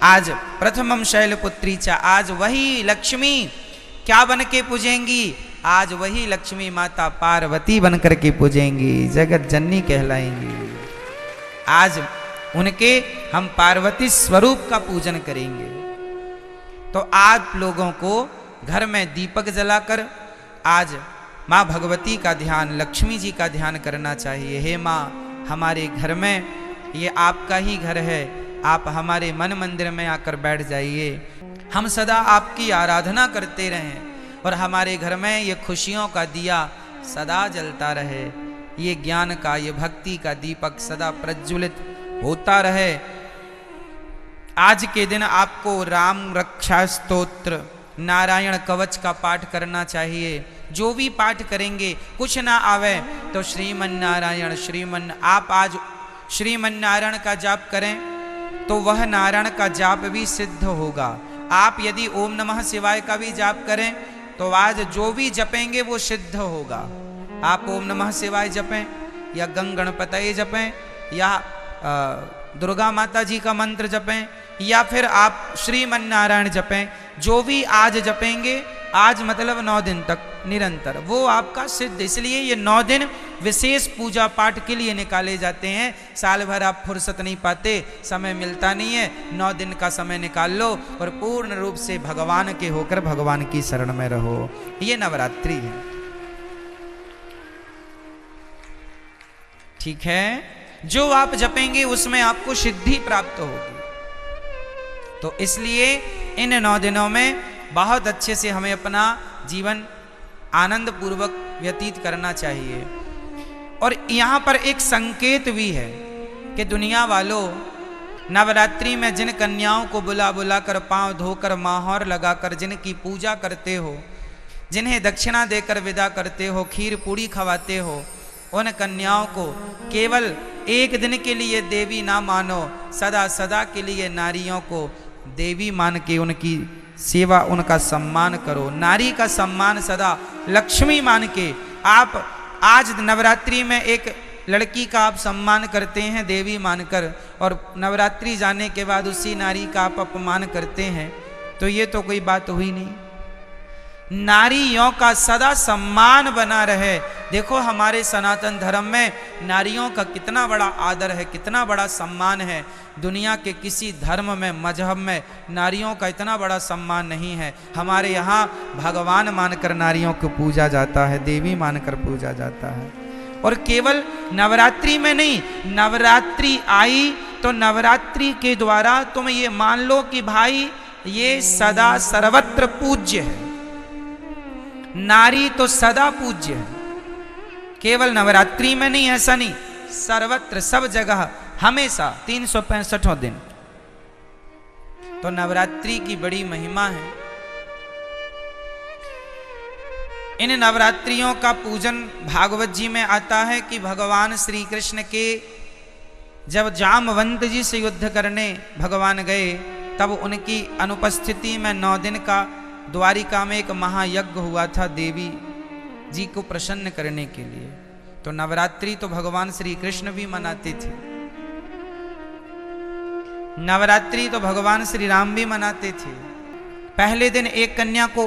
आज प्रथमम शैलपुत्री चा, आज वही लक्ष्मी क्या बन के पूजेंगी, आज वही लक्ष्मी माता पार्वती बन करके पूजेंगी, जगत जननी कहलाएंगी। आज उनके हम पार्वती स्वरूप का पूजन करेंगे। तो आप लोगों को घर में दीपक जलाकर आज माँ भगवती का ध्यान, लक्ष्मी जी का ध्यान करना चाहिए। हे माँ, हमारे घर में, ये आपका ही घर है, आप हमारे मन मंदिर में आकर बैठ जाइए, हम सदा आपकी आराधना करते रहें और हमारे घर में ये खुशियों का दिया सदा जलता रहे, ये ज्ञान का, ये भक्ति का दीपक सदा प्रज्वलित होता रहे। आज के दिन आपको राम रक्षा स्तोत्र, नारायण कवच का पाठ करना चाहिए। जो भी पाठ करेंगे, कुछ ना आवे तो श्रीमन नारायण श्रीमन, आप आज श्रीमन नारायण का जाप करें तो वह नारायण का जाप भी सिद्ध होगा। आप यदि ओम नमः शिवाय का भी जाप करें तो आज जो भी जपेंगे वो सिद्ध होगा। आप ओम नमः शिवाय जपें या गंग गणपतये जपें या दुर्गा माता जी का मंत्र जपें या फिर आप श्रीमन नारायण जपें, जो भी आज जपेंगे, आज मतलब 9 दिन तक निरंतर, वो आपका सिद्ध। इसलिए ये 9 दिन विशेष पूजा पाठ के लिए निकाले जाते हैं। साल भर आप फुर्सत नहीं पाते, समय मिलता नहीं है, 9 दिन का समय निकाल लो और पूर्ण रूप से भगवान के होकर भगवान की शरण में रहो। ये नवरात्रि है, ठीक है। जो आप जपेंगे उसमें आपको सिद्धि प्राप्त होगी। तो इसलिए इन 9 दिनों में बहुत अच्छे से हमें अपना जीवन आनंद पूर्वक व्यतीत करना चाहिए। और यहाँ पर एक संकेत भी है कि दुनिया वालों, नवरात्रि में जिन कन्याओं को बुला बुला कर, पांव धोकर, माहौर लगाकर जिनकी पूजा करते हो, जिन्हें दक्षिणा देकर विदा करते हो, खीर पूड़ी खवाते हो, उन कन्याओं को केवल एक दिन के लिए देवी ना मानो, सदा सदा के लिए नारियों को देवी मान के उनकी सेवा, उनका सम्मान करो। नारी का सम्मान सदा लक्ष्मी मान के आप आज नवरात्रि में एक लड़की का आप सम्मान करते हैं देवी मानकर, और नवरात्रि जाने के बाद उसी नारी का आप अपमान करते हैं, तो ये तो कोई बात हुई नहीं। नारियों का सदा सम्मान बना रहे। देखो हमारे सनातन धर्म में नारियों का कितना बड़ा आदर है, कितना बड़ा सम्मान है। दुनिया के किसी धर्म में, मजहब में नारियों का इतना बड़ा सम्मान नहीं है। हमारे यहाँ भगवान मानकर नारियों को पूजा जाता है, देवी मानकर पूजा जाता है। और केवल नवरात्रि में नहीं, नवरात्रि आई तो नवरात्रि के द्वारा तुम ये मान लो कि भाई ये सदा सर्वत्र पूज्य है। नारी तो सदा पूज्य है, केवल नवरात्रि में नहीं, ऐसा नहीं, सर्वत्र, सब जगह, हमेशा 365 दिन। तो नवरात्रि की बड़ी महिमा है। इन नवरात्रियों का पूजन भागवत जी में आता है कि भगवान श्री कृष्ण के जब जामवंत जी से युद्ध करने भगवान गए, तब उनकी अनुपस्थिति में 9 दिन का द्वारिका में एक महायज्ञ हुआ था देवी जी को प्रसन्न करने के लिए। तो नवरात्रि तो भगवान श्री कृष्ण भी मनाते थे, नवरात्रि तो भगवान श्री राम भी मनाते थे। पहले दिन एक कन्या को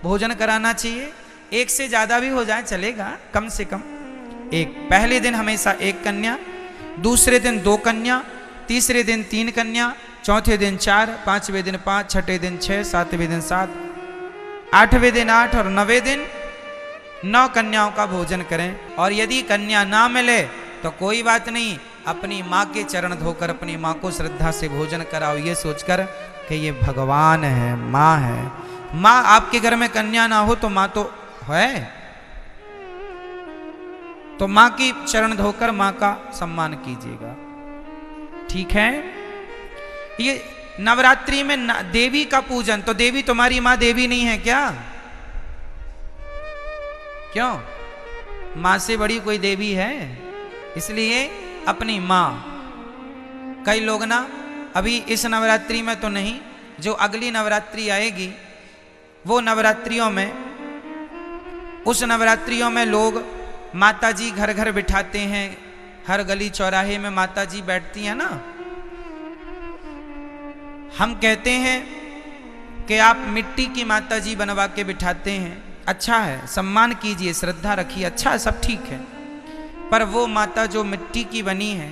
भोजन कराना चाहिए, एक से ज्यादा भी हो जाए चलेगा, कम से कम एक। पहले दिन हमेशा एक कन्या, दूसरे दिन 2 कन्या, तीसरे दिन 3 कन्या, चौथे दिन 4, 5वें दिन 5, छठे दिन 6, 7वें दिन 7, 8वें दिन 8 और 9वें दिन 9 कन्याओं का भोजन करें। और यदि कन्या ना मिले तो कोई बात नहीं, अपनी माँ के चरण धोकर अपनी माँ को श्रद्धा से भोजन कराओ, ये सोचकर कि ये भगवान है, माँ है। माँ, आपके घर में कन्या ना हो तो माँ तो है, तो माँ की चरण धोकर माँ का सम्मान कीजिएगा, ठीक है। ये नवरात्रि में देवी का पूजन, तो देवी तुम्हारी माँ देवी नहीं है क्या? क्यों? माँ से बड़ी कोई देवी है? इसलिए अपनी माँ। कई लोग ना अभी इस नवरात्रि में तो नहीं, जो अगली नवरात्रि आएगी वो नवरात्रियों में, उस नवरात्रियों में लोग माता जी घर घर बिठाते हैं, हर गली चौराहे में माता जी बैठती हैं ना, हम कहते हैं कि आप मिट्टी की माता जी बनवा के बिठाते हैं, अच्छा है, सम्मान कीजिए, श्रद्धा रखिए, अच्छा है, सब ठीक है। पर वो माता जो मिट्टी की बनी है,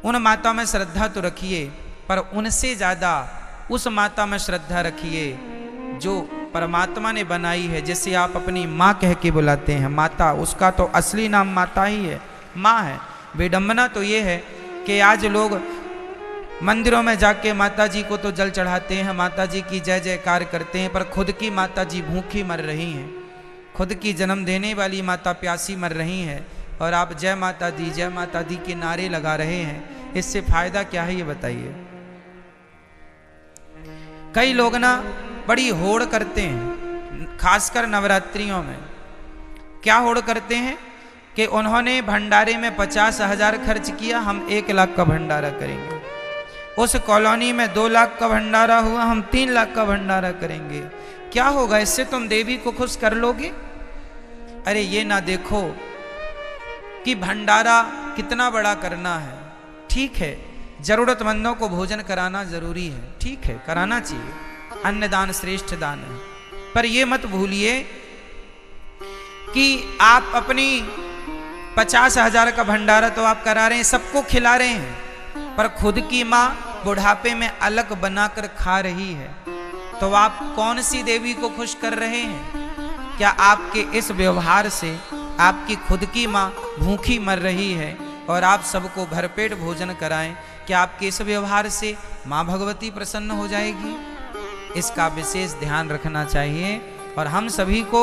उन माता में श्रद्धा तो रखिए, पर उनसे ज़्यादा उस माता में श्रद्धा रखिए जो परमात्मा ने बनाई है, जिसे आप अपनी माँ कह के बुलाते हैं। माता, उसका तो असली नाम माता ही है, माँ है। विडंबना तो ये है कि आज लोग मंदिरों में जाके माता जी को तो जल चढ़ाते हैं, माता जी की जय जयकार करते हैं, पर खुद की माता जी भूखी मर रही हैं, खुद की जन्म देने वाली माता प्यासी मर रही हैं, और आप जय माता दी के नारे लगा रहे हैं। इससे फायदा क्या है ये बताइए। कई लोग ना बड़ी होड़ करते हैं, खासकर नवरात्रियों में। क्या होड़ करते हैं कि उन्होंने भंडारे में 50,000 खर्च किया, हम 1 लाख का भंडारा करेंगे। उस कॉलोनी में 2 लाख का भंडारा हुआ, हम 3 लाख का भंडारा करेंगे। क्या होगा इससे? तुम देवी को खुश कर लोगे? अरे ये ना देखो कि भंडारा कितना बड़ा करना है। ठीक है, जरूरतमंदों को भोजन कराना जरूरी है, ठीक है, कराना चाहिए, अन्नदान श्रेष्ठ दान है। पर ये मत भूलिए कि आप अपनी 50,000 का भंडारा तो आप करा रहे हैं, सबको खिला रहे हैं, पर खुद की माँ बुढ़ापे में अलग बनाकर खा रही है, तो आप कौन सी देवी को खुश कर रहे हैं? क्या आपके इस व्यवहार से आपकी खुद की माँ भूखी मर रही है और आप सबको भरपेट भोजन कराएं, क्या आपके इस व्यवहार से माँ भगवती प्रसन्न हो जाएगी? इसका विशेष ध्यान रखना चाहिए। और हम सभी को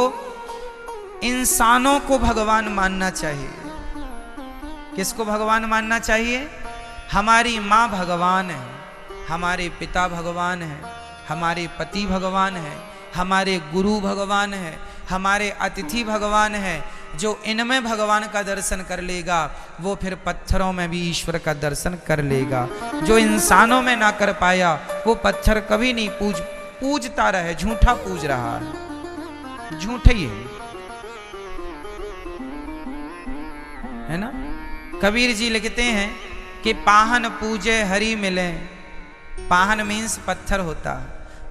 इंसानों को भगवान मानना चाहिए। किसको भगवान मानना चाहिए? हमारी माँ भगवान है, हमारे पिता भगवान है, हमारे पति भगवान है, हमारे गुरु भगवान है, हमारे अतिथि भगवान है। जो इनमें भगवान का दर्शन कर लेगा वो फिर पत्थरों में भी ईश्वर का दर्शन कर लेगा। जो इंसानों में ना कर पाया वो पत्थर कभी नहीं पूजता रहे, झूठा पूज रहा है, झूठे ही है ना। कबीर जी लिखते हैं कि पाहन पूजे हरि मिले, पाहन मीन्स पत्थर होता,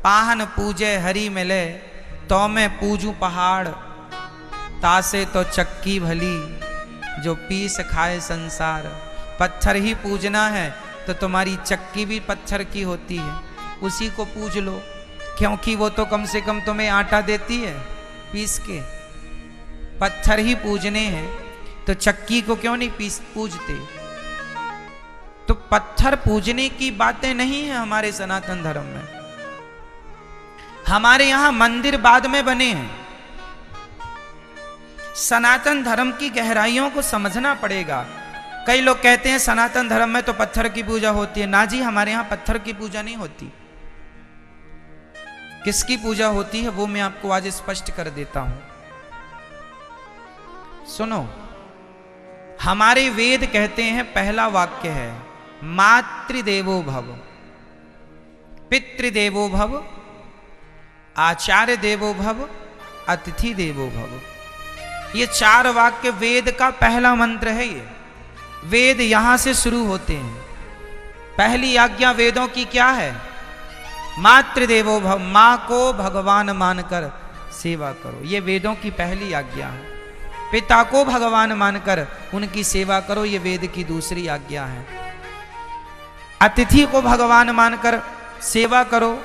पाहन पूजे हरि मिले, तो मैं पूजू पहाड़, तासे तो चक्की भली, जो पीस खाए संसार। पत्थर ही पूजना है तो तुम्हारी चक्की भी पत्थर की होती है, उसी को पूज लो, क्योंकि वो तो कम से कम तुम्हें आटा देती है पीस के। पत्थर ही पूजने हैं तो चक्की को क्यों नहीं पूजते? तो पत्थर पूजने की बातें नहीं है हमारे सनातन धर्म में। हमारे यहां मंदिर बाद में बने हैं। सनातन धर्म की गहराइयों को समझना पड़ेगा। कई लोग कहते हैं सनातन धर्म में तो पत्थर की पूजा होती है। ना जी, हमारे यहां पत्थर की पूजा नहीं होती। किसकी पूजा होती है वो मैं आपको आज स्पष्ट कर देता हूं। सुनो, हमारे वेद कहते हैं, पहला वाक्य है मातृदेवो भव, पितृदेवो भव, आचार्य देवो भव, अतिथि देवो भव। ये 4 वाक्य वेद का पहला मंत्र है। ये वेद यहां से शुरू होते हैं। पहली आज्ञा वेदों की क्या है? मातृदेवो भव, मां को भगवान मानकर सेवा करो, ये वेदों की पहली आज्ञा है। पिता को भगवान मानकर उनकी सेवा करो, ये वेद की दूसरी आज्ञा है। अतिथि को भगवान मानकर सेवा करो,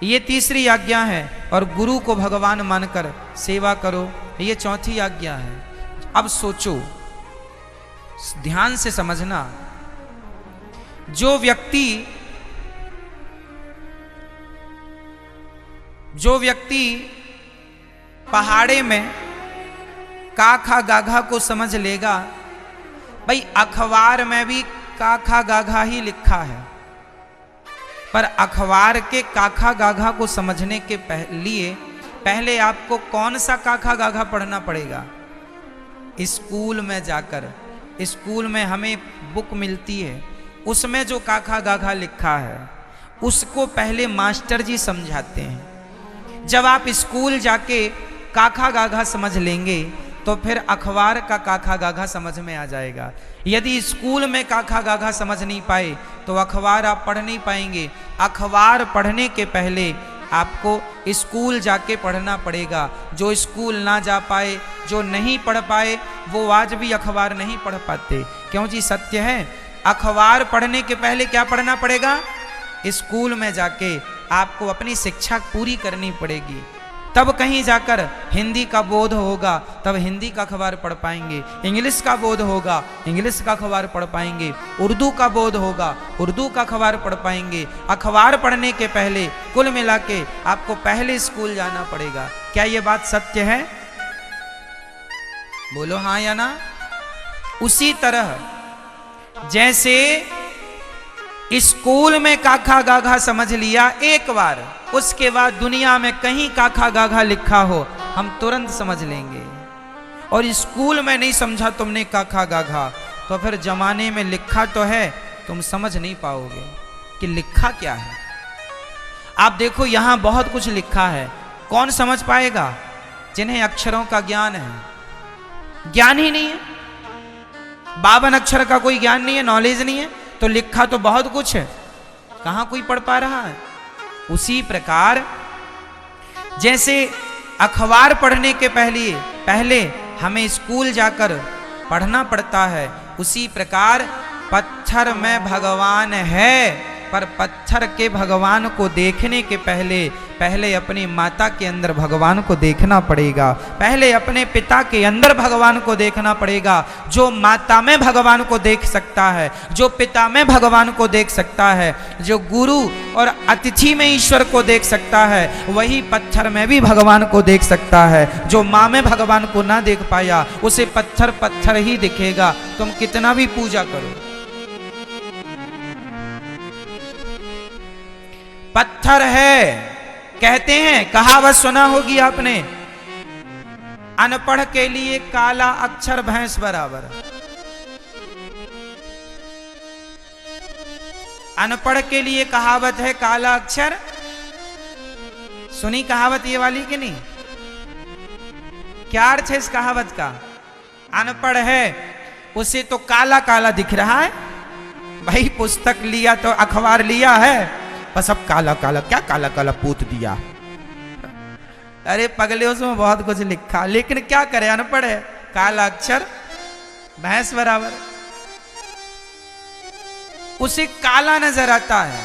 ये तीसरी आज्ञा है। और गुरु को भगवान मानकर सेवा करो, ये चौथी आज्ञा है। अब सोचो, ध्यान से समझना, जो व्यक्ति पहाड़े में काखा गाघा को समझ लेगा, भाई अखबार में भी काखा गाघा ही लिखा है, पर अखबार के काखा गाघा को समझने के लिए पहले आपको कौन सा काखा गाघा पढ़ना पड़ेगा? स्कूल में जाकर, स्कूल में हमें बुक मिलती है, उसमें जो काखा गाघा लिखा है उसको पहले मास्टर जी समझाते हैं। जब आप स्कूल जाके काखा गाघा समझ लेंगे तो फिर अखबार का काखा गाघा समझ में आ जाएगा। यदि स्कूल में काखा गाघा समझ नहीं पाए तो अखबार आप पढ़ नहीं पाएंगे। अखबार पढ़ने के पहले आपको स्कूल जाके पढ़ना पड़ेगा। जो स्कूल ना जा पाए, जो नहीं पढ़ पाए, वो आज भी अखबार नहीं पढ़ पाते। क्यों जी? सत्य है। अखबार पढ़ने के पहले क्या पढ़ना पड़ेगा? स्कूल में जाके आपको अपनी शिक्षा पूरी करनी पड़ेगी, तब कहीं जाकर हिंदी का बोध होगा, तब हिंदी का अखबार पढ़ पाएंगे। इंग्लिश का बोध होगा, इंग्लिश का अखबार पढ़ पाएंगे। उर्दू का बोध होगा, उर्दू का अखबार पढ़ पाएंगे। अखबार पढ़ने के पहले कुल मिला के आपको पहले स्कूल जाना पड़ेगा। क्या ये बात सत्य है? बोलो हाँ या ना। उसी तरह जैसे स्कूल में काखा गाघा समझ लिया एक बार, उसके बाद दुनिया में कहीं काखा गाघा लिखा हो हम तुरंत समझ लेंगे। और स्कूल में नहीं समझा तुमने काखा गाघा, तो फिर जमाने में लिखा तो है, तुम समझ नहीं पाओगे कि लिखा क्या है। आप देखो यहां बहुत कुछ लिखा है, कौन समझ पाएगा? जिन्हें अक्षरों का ज्ञान है। ज्ञान ही नहीं है, 52 अक्षर का कोई ज्ञान नहीं है, नॉलेज नहीं है, तो लिखा तो बहुत कुछ है, कहां कोई पढ़ पा रहा है। उसी प्रकार जैसे अखबार पढ़ने के पहले हमें स्कूल जाकर पढ़ना पड़ता है, उसी प्रकार पत्थर में भगवान है, पर पत्थर के भगवान को देखने के पहले अपनी माता के अंदर भगवान को देखना पड़ेगा। पहले अपने पिता के अंदर भगवान को देखना पड़ेगा। जो माता में भगवान को देख सकता है, जो पिता में भगवान को देख सकता है, जो गुरु और अतिथि में ईश्वर को देख सकता है, वही पत्थर में भी भगवान को देख सकता है। जो माँ में भगवान को ना देख पाया, उसे पत्थर ही दिखेगा, तुम कितना भी पूजा करो। पत्थर है, कहते हैं, कहावत सुना होगी आपने, अनपढ़ के लिए काला अक्षर भैंस बराबर। अनपढ़ के लिए कहावत है काला अक्षर। सुनी कहावत ये वाली कि नहीं? क्या अर्थ है इस कहावत का? अनपढ़ है उसे तो काला काला दिख रहा है। भाई पुस्तक लिया तो अखबार लिया है, बस अब काला काला, क्या काला काला पूत दिया। अरे पगले उसमें बहुत कुछ लिखा, लेकिन क्या करे, अनपढ़ है, काला अक्षर भैंस बराबर। उसे काला नजर आता है,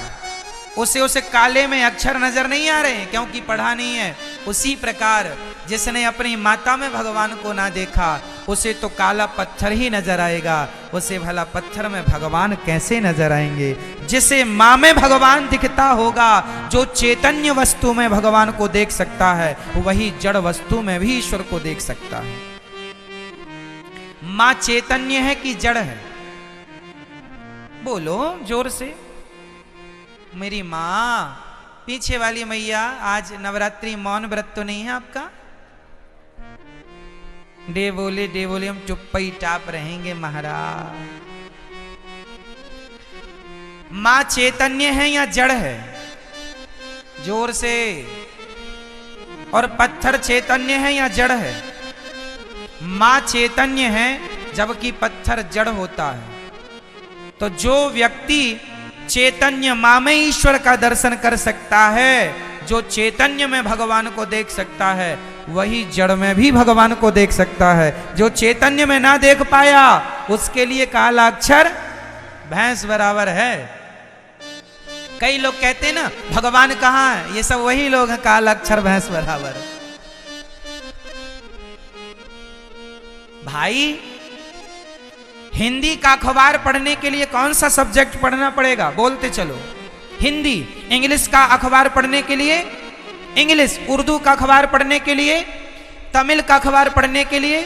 उसे काले में अक्षर नजर नहीं आ रहे हैं, क्योंकि पढ़ा नहीं है। उसी प्रकार जिसने अपनी माता में भगवान को ना देखा, उसे तो काला पत्थर ही नजर आएगा, उसे भला पत्थर में भगवान कैसे नजर आएंगे? जिसे माँ में भगवान दिखता होगा, जो चैतन्य वस्तु में भगवान को देख सकता है, वही जड़ वस्तु में भी ईश्वर को देख सकता है। माँ चैतन्य है कि जड़ है? बोलो जोर से। मेरी माँ, पीछे वाली मैया, आज नवरात्रि मौन व्रत तो नहीं है आपका? डे बोले हम चुप्पी टाप रहेंगे महाराज। मां चैतन्य है या जड़ है? जोर से। और पत्थर चैतन्य है या जड़ है? मां चैतन्य है, जबकि पत्थर जड़ होता है। तो जो व्यक्ति चैतन्य मां में ईश्वर का दर्शन कर सकता है, जो चैतन्य में भगवान को देख सकता है, वही जड़ में भी भगवान को देख सकता है। जो चैतन्य में ना देख पाया, उसके लिए काला अक्षर भैंस बराबर है। कई लोग कहते हैं ना भगवान कहाँ है, ये सब वही लोग हैं, काला अक्षर भैंस बराबर। भाई हिंदी का अखबार पढ़ने के लिए कौन सा सब्जेक्ट पढ़ना पड़ेगा? बोलते चलो। हिंदी। इंग्लिश का अखबार पढ़ने के लिए इंग्लिश, उर्दू का अखबार पढ़ने के लिए तमिल का अखबार पढ़ने के लिए,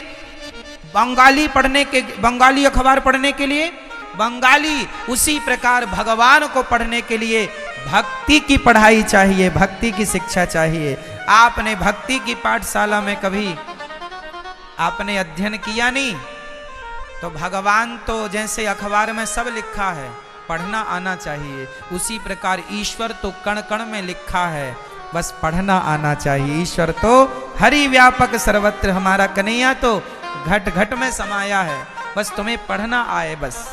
बंगाली अखबार पढ़ने के लिए बंगाली। उसी प्रकार भगवान को पढ़ने के लिए भक्ति की पढ़ाई चाहिए, भक्ति की शिक्षा चाहिए। आपने भक्ति की पाठशाला में कभी आपने अध्ययन किया नहीं, तो भगवान तो जैसे अखबार में सब लिखा है, पढ़ना आना चाहिए। उसी प्रकार ईश्वर तो कण कण में लिखा है, बस पढ़ना आना चाहिए। ईश्वर तो हरि व्यापक सर्वत्र, हमारा कन्हैया तो घट घट में समाया है, बस तुम्हें पढ़ना आए बस।